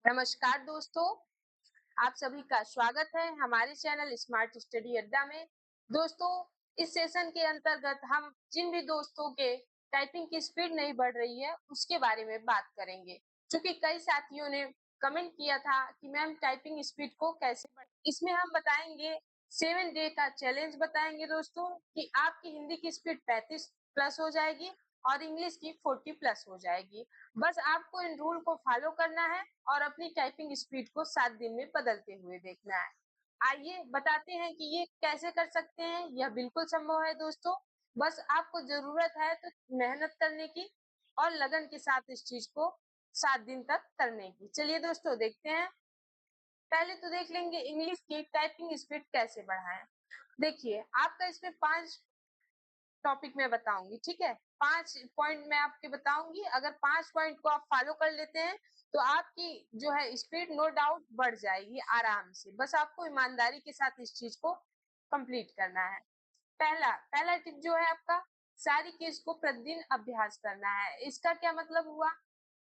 नमस्कार दोस्तों, आप सभी का स्वागत है हमारे चैनल स्मार्ट स्टडी अड्डा में। दोस्तों, इस सेशन के अंतर्गत हम जिन भी दोस्तों के टाइपिंग की स्पीड नहीं बढ़ रही है, उसके बारे में बात करेंगे। क्योंकि कई साथियों ने कमेंट किया था कि मैम टाइपिंग स्पीड को कैसे बढ़ाएं। इसमें हम बताएंगे 7 डे का चैलेंज बताएंगे दोस्तों कि आपकी हिंदी की स्पीड 35 प्लस हो जाएगी और इंग्लिश की 40 प्लस हो जाएगी। बस आपको इन रूल को फॉलो करना है और अपनी टाइपिंग स्पीड को 7 दिन में बदलते हुए देखना है। आइए बताते हैं कि ये कैसे कर सकते हैं। यह बिल्कुल संभव है दोस्तों, बस आपको जरूरत है तो मेहनत करने की और लगन के साथ इस चीज को 7 दिन तक करने की। चलिए दोस्तों देखते हैं। पहले तो देख लेंगे इंग्लिश की टाइपिंग स्पीड कैसे बढ़ाएं। देखिए, आपका इसमें 5 टॉपिक मैं बताऊंगी, ठीक है। 5 पॉइंट मैं आपके बताऊंगी। अगर 5 पॉइंट को आप फॉलो कर लेते हैं तो आपकी जो है स्पीड नो डाउट बढ़ जाएगी आराम से। बस आपको ईमानदारी के साथ इस चीज को कंप्लीट करना है। पहला पहला टिप जो है आपका, सारी केस को प्रतिदिन अभ्यास करना है। इसका क्या मतलब हुआ?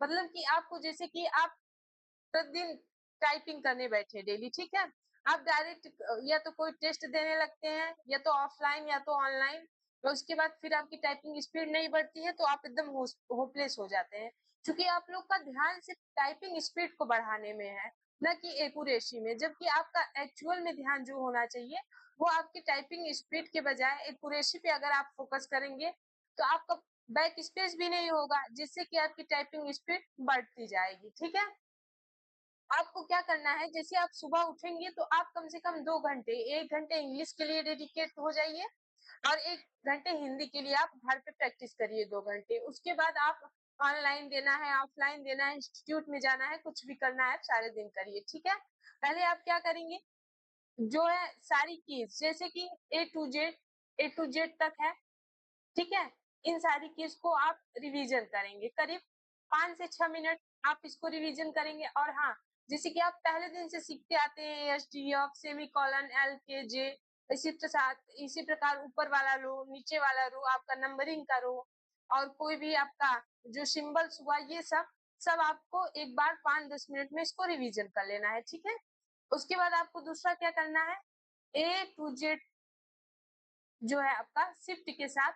मतलब कि आपको जैसे कि आप प्रतिदिन टाइपिंग करने बैठे डेली, ठीक है। आप डायरेक्ट या तो कोई टेस्ट देने लगते हैं, या तो ऑफलाइन या तो ऑनलाइन, और उसके बाद फिर आपकी टाइपिंग स्पीड नहीं बढ़ती है तो आप एकदम होपलेस हो जाते हैं। क्योंकि आप लोग का ध्यान सिर्फ टाइपिंग स्पीड को बढ़ाने में है, न कि एक्यूरेसी में। जबकि आपका एक्चुअल में ध्यान जो होना चाहिए वो आपकी टाइपिंग स्पीड के बजाय एक्यूरेसी पे अगर आप फोकस करेंगे तो आपका बैक स्पेस भी नहीं होगा, जिससे कि आपकी टाइपिंग स्पीड बढ़ती जाएगी, ठीक है। आपको क्या करना है, जैसे आप सुबह उठेंगे तो आप कम से कम 2 घंटे, 1 घंटे इंग्लिश के लिए डेडिकेट हो जाइए और 1 घंटे हिंदी के लिए आप घर पे प्रैक्टिस करिए 2 घंटे। उसके बाद आप ऑनलाइन देना है, ऑफलाइन देना है, इंस्टीट्यूट में जाना है, कुछ भी करना है, सारे दिन करिए, ठीक है। पहले आप क्या करेंगे, जो है सारी कीज जैसे कि ए टू जेड तक है, ठीक है। इन सारी चीज को आप रिवीजन करेंगे, करीब 5 से 6 मिनट आप इसको रिवीजन करेंगे। और हाँ, जैसे कि आप पहले दिन से सीखते आते हैं, S D F, semicolon, L के जे, इसी प्रकार ऊपर वाला रो, नीचे वाला रो, आपका नंबरिंग का रो, और कोई भी आपका जो सिंबल्स हुआ, ये सब सब आपको एक बार 5-10 मिनट में इसको रिवीजन कर लेना है, ठीक है। उसके बाद आपको दूसरा क्या करना है, A to Z जो है आपका शिफ्ट के साथ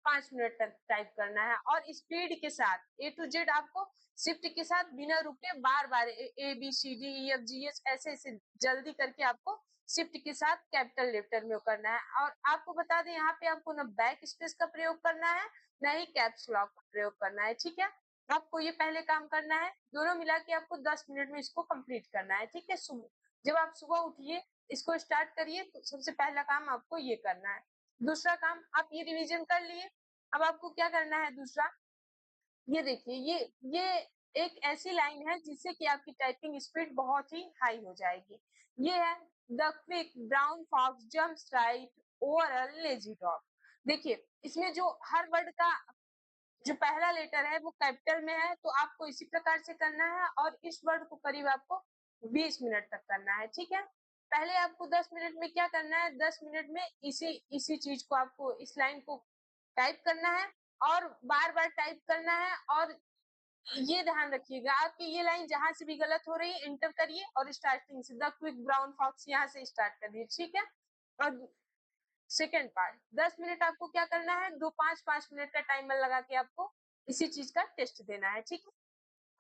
5 मिनट तक टाइप करना है, और स्पीड के साथ A to Z आपको शिफ्ट के साथ बिना रुके बार बार ABCDEFGH ऐसे ऐसे जल्दी करके आपको शिफ्ट के साथ कैपिटल लेटर में करना है। और आपको बता दें, यहाँ पे आपको ना बैक स्पेस का प्रयोग करना है, ना ही कैप्स लॉक का प्रयोग करना है, ठीक है। आपको ये पहले काम करना है, दोनों मिला के आपको 10 मिनट में इसको कंप्लीट करना है, ठीक है। जब आप सुबह उठिए, इसको स्टार्ट करिए, तो सबसे पहला काम आपको ये करना है। दूसरा काम, आप ये रिवीजन कर लिए। अब आपको क्या करना है दूसरा, ये देखिए, ये एक ऐसी लाइन है जिससे कि आपकी टाइपिंग स्पीड बहुत ही हाई हो जाएगी। ये है, the quick brown fox jumps right over a lazy dog. देखिए, इसमें जो हर वर्ड का जो पहला लेटर है वो कैपिटल में है, तो आपको इसी प्रकार से करना है, और इस वर्ड को करीब आपको 20 मिनट तक करना है, ठीक है। पहले आपको 10 मिनट में क्या करना है, 10 मिनट में इसी इसी चीज को आपको, इस लाइन को टाइप करना है और बार बार टाइप करना है। और ये ध्यान रखिएगा, आपकी ये लाइन जहां से भी गलत हो रही है एंटर करिए और स्टार्टिंग से द क्विक ब्राउन फॉक्स यहाँ से स्टार्ट करिए, ठीक है। और सेकेंड पार्ट, 10 मिनट आपको क्या करना है, 5-5 मिनट का टाइमर लगा के आपको इसी चीज का टेस्ट देना है, ठीक है।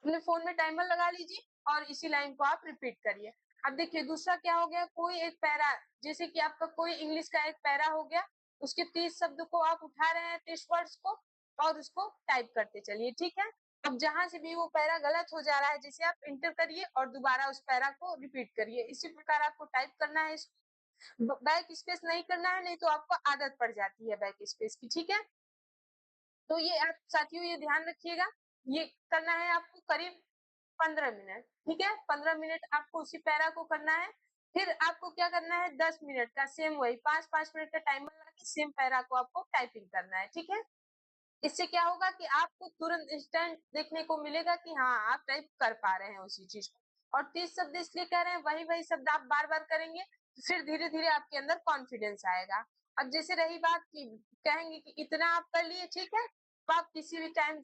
अपने फोन में टाइमर लगा लीजिए और इसी लाइन को आप रिपीट करिए। अब देखिए दूसरा क्या हो गया, कोई एक पैरा, जैसे कि आपका कोई इंग्लिश का एक पैरा हो गया, उसके 30 शब्द को आप उठा रहे हैं, 30 वर्ड्स को, और उसको टाइप करते चलिए, ठीक है। अब जहां से भी वो पैरा गलत हो जा रहा है, जैसे आप इंटर करिए और दोबारा उस पैरा को रिपीट करिए। इसी प्रकार आपको टाइप करना है, बैक स्पेस नहीं करना है, नहीं तो आपको आदत पड़ जाती है बैक स्पेस की, ठीक है। तो ये आप साथियों ये ध्यान रखिएगा, ये करना है आपको करीब 15 मिनट, ठीक है। 15 मिनट आपको उसी पैरा को करना है। फिर आपको क्या करना है, 10 मिनट का सेम वही 5-5 मिनट का टाइमर लगा के सेम पैरा को आपको टाइपिंग करना है, ठीक है। इससे क्या होगा कि आपको तुरंत इंस्टेंट देखने को मिलेगा कि हाँ, आप टाइप कर पा रहे हैं उसी चीज को। और 30 शब्द इसलिए कह रहे हैं, वही वही शब्द आप बार बार करेंगे तो फिर धीरे धीरे आपके अंदर कॉन्फिडेंस आएगा। अब जैसे रही बात की, कहेंगे कि इतना आप कर लिए, ठीक है, तो आप किसी भी टाइम,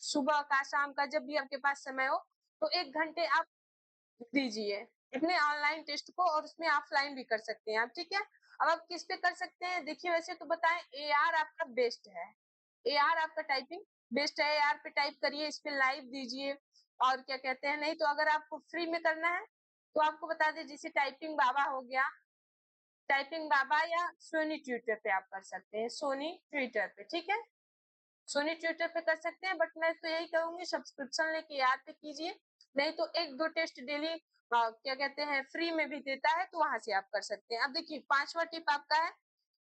सुबह का, शाम का, जब भी आपके पास समय हो, तो 1 घंटे आप दीजिए अपने ऑनलाइन टेस्ट को, और उसमें ऑफलाइन भी कर सकते हैं आप, ठीक है। अब आप किस पे कर सकते हैं, देखिए वैसे तो बताएं एआर आपका बेस्ट है, एआर आपका टाइपिंग बेस्ट है, एआर पे टाइप करिए, इस पे लाइव दीजिए, और क्या कहते हैं, नहीं तो अगर आपको फ्री में करना है तो आपको बता दें, जैसे टाइपिंग बाबा हो गया, टाइपिंग बाबा या सोनी ट्विटर पे आप कर सकते हैं, सोनी ट्विटर पे, ठीक है, सोनी ट्विटर पे कर सकते हैं, बट मैं तो यही कहूंगी सब्सक्रिप्शन लेके याद पे कीजिए, नहीं तो 1-2 टेस्ट डेली क्या कहते हैं फ्री में भी देता है, तो वहां से आप कर सकते हैं। अब देखिए 5वां टिप आपका है,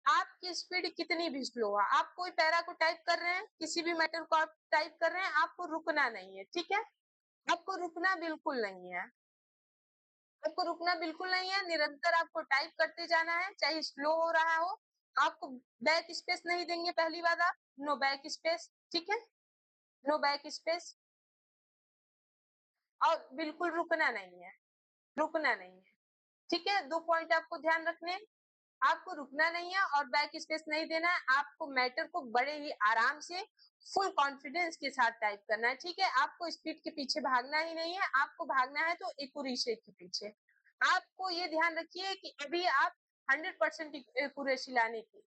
आपकी स्पीड कितनी भी स्लो है, आप कोई पैरा को टाइप कर रहे हैं, किसी भी मैटर को आप टाइप कर रहे हैं, आपको रुकना नहीं है, ठीक है, आपको रुकना बिल्कुल नहीं है, आपको रुकना बिल्कुल नहीं है, निरंतर आपको टाइप करते जाना है, चाहे स्लो हो रहा हो, आपको बैक स्पेस नहीं देंगे, पहली बात आप नो बैक स्पेस, ठीक है, नो बैक स्पेस, और बिल्कुल रुकना नहीं है, रुकना नहीं है, ठीक है, 2 पॉइंट आपको ध्यान रखने हैं, आपको रुकना नहीं है और बैक स्पेस नहीं देना है, आपको मैटर को बड़े ही आराम से फुल कॉन्फिडेंस के साथ टाइप करना है, ठीक है, आपको स्पीड के पीछे भागना ही नहीं है, आपको भागना है तो एक्यूरेसी के पीछे, आपको ये ध्यान रखिए कि अभी आप 100% एक्यूरेसी लाने की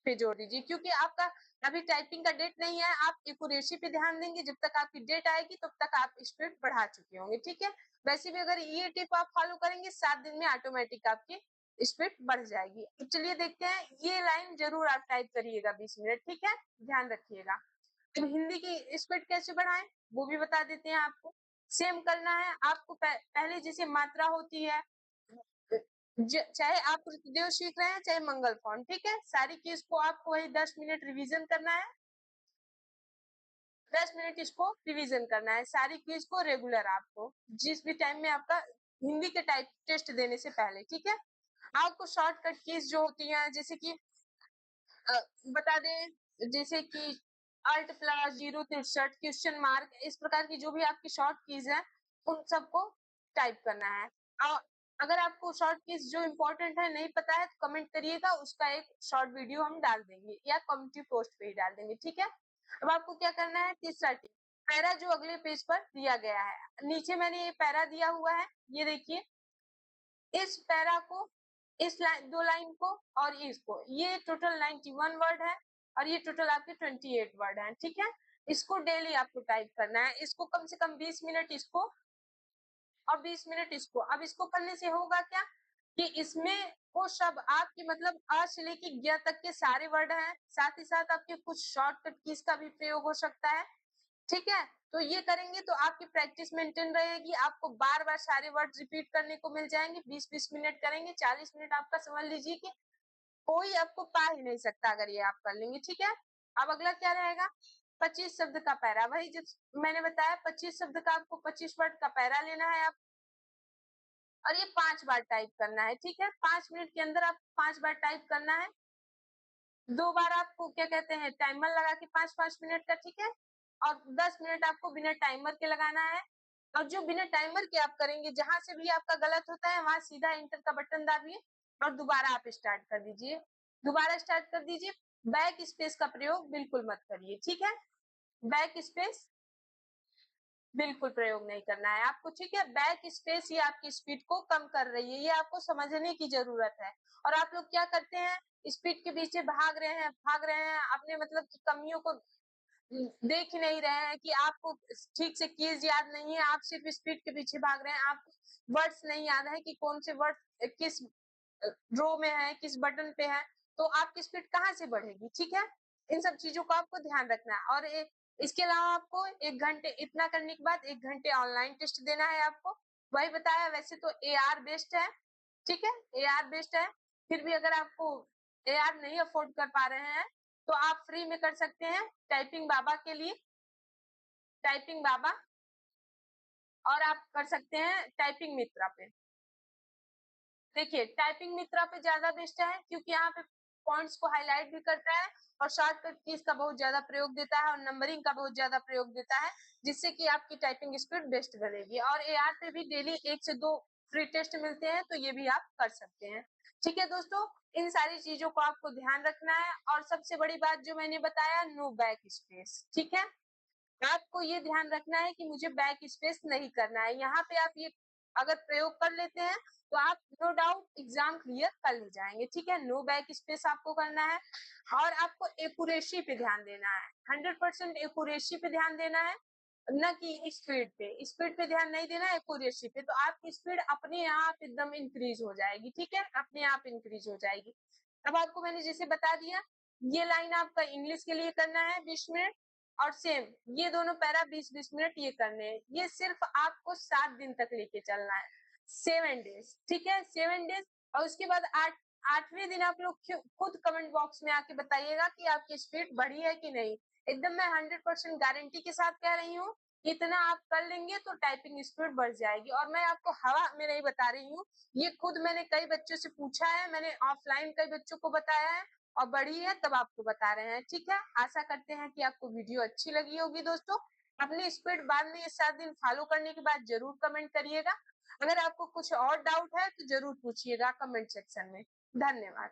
पे जोड़ दीजिए, क्योंकि आपका अभी टाइपिंग का डेट नहीं है, आप एक्यूरेसी पे ध्यान देंगे, जब तक आपकी डेट आएगी तब तक आप स्पीड बढ़ा चुके होंगे, ठीक है, वैसे भी अगर ये टिप आप फॉलो करेंगे 7 दिन में ऑटोमेटिक आपकी स्पीड बढ़ जाएगी। अब चलिए देखते हैं, ये लाइन जरूर आप टाइप करिएगा 20 मिनट, ठीक है, ध्यान रखिएगा। तो हिंदी की स्पीड कैसे बढ़ाएं वो भी बता देते हैं आपको, सेम करना है आपको, पहले जैसे मात्रा होती है, चाहे आप कृतदेव सीख रहे हैं चाहे मंगल फॉर्म, ठीक है, सारी चीज को आपको वही 10 मिनट रिवीजन करना है, 10 मिनट इसको रिवीजन करना है, सारी क्विज को रेगुलर आपको जिस भी टाइम में आपका हिंदी के टाइप टेस्ट देने से पहले, ठीक है, आपको शॉर्टकट कीज जो होती हैं, जैसे कि बता दें, जैसे कि अल्ट प्लस 063 क्वेश्चन मार्क, इस प्रकार की जो भी आपकी शॉर्ट कीज है उन सबको टाइप करना है, और अगर आपको शॉर्ट कीज जो इम्पोर्टेंट है नहीं पता है तो कमेंट करिएगा, उसका एक शॉर्ट वीडियो हम डाल देंगे या कम्युनिटी पोस्ट पे ही डाल देंगे, ठीक है। अब आपको क्या करना है, तीसरा टिप, पैरा जो अगले पेज पर दिया गया है, नीचे मैंने ये पैरा दिया हुआ है, ये देखिए, इस पैरा को, इस लाइन 2 लाइन को और इसको, ये टोटल 91 वर्ड है और ये टोटल आपके 28 वर्ड है, ठीक है, इसको डेली आपको टाइप करना है, इसको कम से कम 20 मिनट इसको और 20 मिनट इसको। अब इसको करने से होगा क्या कि इसमें वो सब आपके मतलब अ से लेके ज्ञ तक के सारे वर्ड हैं, साथ ही साथ आपके कुछ शॉर्टकट कीज का भी प्रयोग हो सकता है, ठीक है, तो ये करेंगे तो आपकी प्रैक्टिस मेंटेन रहेगी, आपको बार बार सारे वर्ड रिपीट करने को मिल जाएंगे, 20-20 मिनट करेंगे, 40 मिनट आपका समझ लीजिए कि कोई आपको पा ही नहीं सकता अगर ये आप कर लेंगे, ठीक है। अब अगला क्या रहेगा, 25 शब्द का पैरा, वही जब मैंने बताया 25 शब्द का आपको 25 वर्ड का पैरा लेना है आप, और ये 5 बार टाइप करना है, ठीक है, 5 मिनट के अंदर आप 5 बार टाइप करना है, 2 बार आपको क्या कहते हैं टाइमर लगा के 5-5 मिनट का, ठीक है, और 10 मिनट आपको बिना टाइमर के लगाना है, और जो बिना टाइमर के आप करेंगे, जहां से भी आपका गलत होता है वहां सीधा इंटर का बटन दाबिए और दोबारा आप स्टार्ट कर दीजिए, दोबारा स्टार्ट कर दीजिए, बैक स्पेस का प्रयोग बिल्कुल मत करिए, ठीक है, बैक स्पेस बिल्कुल प्रयोग नहीं करना है आपको, ठीक है, बैक स्पेस ये आपकी स्पीड को कम कर रही है, ये आपको समझने की जरूरत है, और आप लोग क्या करते हैं, स्पीड के पीछे भाग रहे हैं अपने मतलब की कमियों को देख ही नहीं रहे हैं कि आपको ठीक से कीज याद नहीं है, आप सिर्फ स्पीड के पीछे भाग रहे हैं, आप वर्ड्स नहीं याद है कि कौन से वर्ड किस रो में है, किस बटन पे है, तो आपकी स्पीड कहाँ से बढ़ेगी, ठीक है, इन सब चीजों का आपको ध्यान रखना है, और इसके अलावा आपको 1 घंटे इतना करने के बाद 1 घंटे ऑनलाइन टेस्ट देना है आपको, वही बताया, वैसे तो एआर बेस्ट है, ठीक है, एआर बेस्ट है, फिर भी अगर आपको एआर नहीं अफोर्ड कर पा रहे हैं तो आप फ्री में कर सकते हैं टाइपिंग बाबा के लिए, टाइपिंग बाबा, और आप कर सकते हैं टाइपिंग मित्रा पे, देखिए टाइपिंग मित्रा पे ज्यादा बेस्ट है क्योंकि यहाँ पे पॉइंट्स को हाईलाइट भी करता है और शॉर्टकट कीज का बहुत ज्यादा प्रयोग देता है और नंबरिंग का बहुत ज्यादा प्रयोग देता है, जिससे कि आपकी टाइपिंग स्पीड बेस्ट बनेगी, और एआर पे भी डेली 1 से 2 फ्री टेस्ट मिलते हैं, तो ये भी आप कर सकते हैं, ठीक है दोस्तों, इन सारी चीजों को आपको ध्यान रखना है, और सबसे बड़ी बात जो मैंने बताया, नो बैक स्पेस, ठीक है, आपको ये ध्यान रखना है कि मुझे बैक स्पेस नहीं करना है। यहाँ पे आप ये अगर प्रयोग कर लेते हैं तो आप नो डाउट एग्जाम क्लियर कर ले जाएंगे। ठीक है, नो बैक स्पेस आपको करना है और आपको एक्यूरेसी पे ध्यान देना है। 100% एक्यूरेसी पे ध्यान देना है, न कि स्पीड पे। स्पीड पे ध्यान नहीं देना है, एक्यूरेसी पे। तो आपकी स्पीड अपने आप एकदम इंक्रीज हो जाएगी। ठीक है, अपने आप इंक्रीज हो जाएगी। अब आपको मैंने जैसे बता दिया, ये लाइन आपका इंग्लिश के लिए करना है 20 मिनट, और सेम ये दोनों पैरा 20-20 मिनट ये करने हैं। ये सिर्फ आपको 7 दिन तक लेके चलना है, 7 डेज। ठीक है, 7 डेज। और उसके बाद 8वें दिन आप लोग खुद कमेंट बॉक्स में आके बताइएगा कि आपकी स्पीड बढ़ी है कि नहीं। एकदम मैं 100% गारंटी के साथ कह रही हूँ, इतना आप कर लेंगे तो टाइपिंग स्पीड बढ़ जाएगी। और मैं आपको हवा में नहीं बता रही हूँ, ये खुद मैंने कई बच्चों से पूछा है, मैंने ऑफलाइन कई बच्चों को बताया है और बढ़ी है तब आपको बता रहे हैं। ठीक है, आशा करते हैं कि आपको वीडियो अच्छी लगी होगी। दोस्तों, अपनी स्पीड बाद में ये 7 दिन फॉलो करने के बाद जरूर कमेंट करिएगा। अगर आपको कुछ और डाउट है तो जरूर पूछिएगा कमेंट सेक्शन में। धन्यवाद।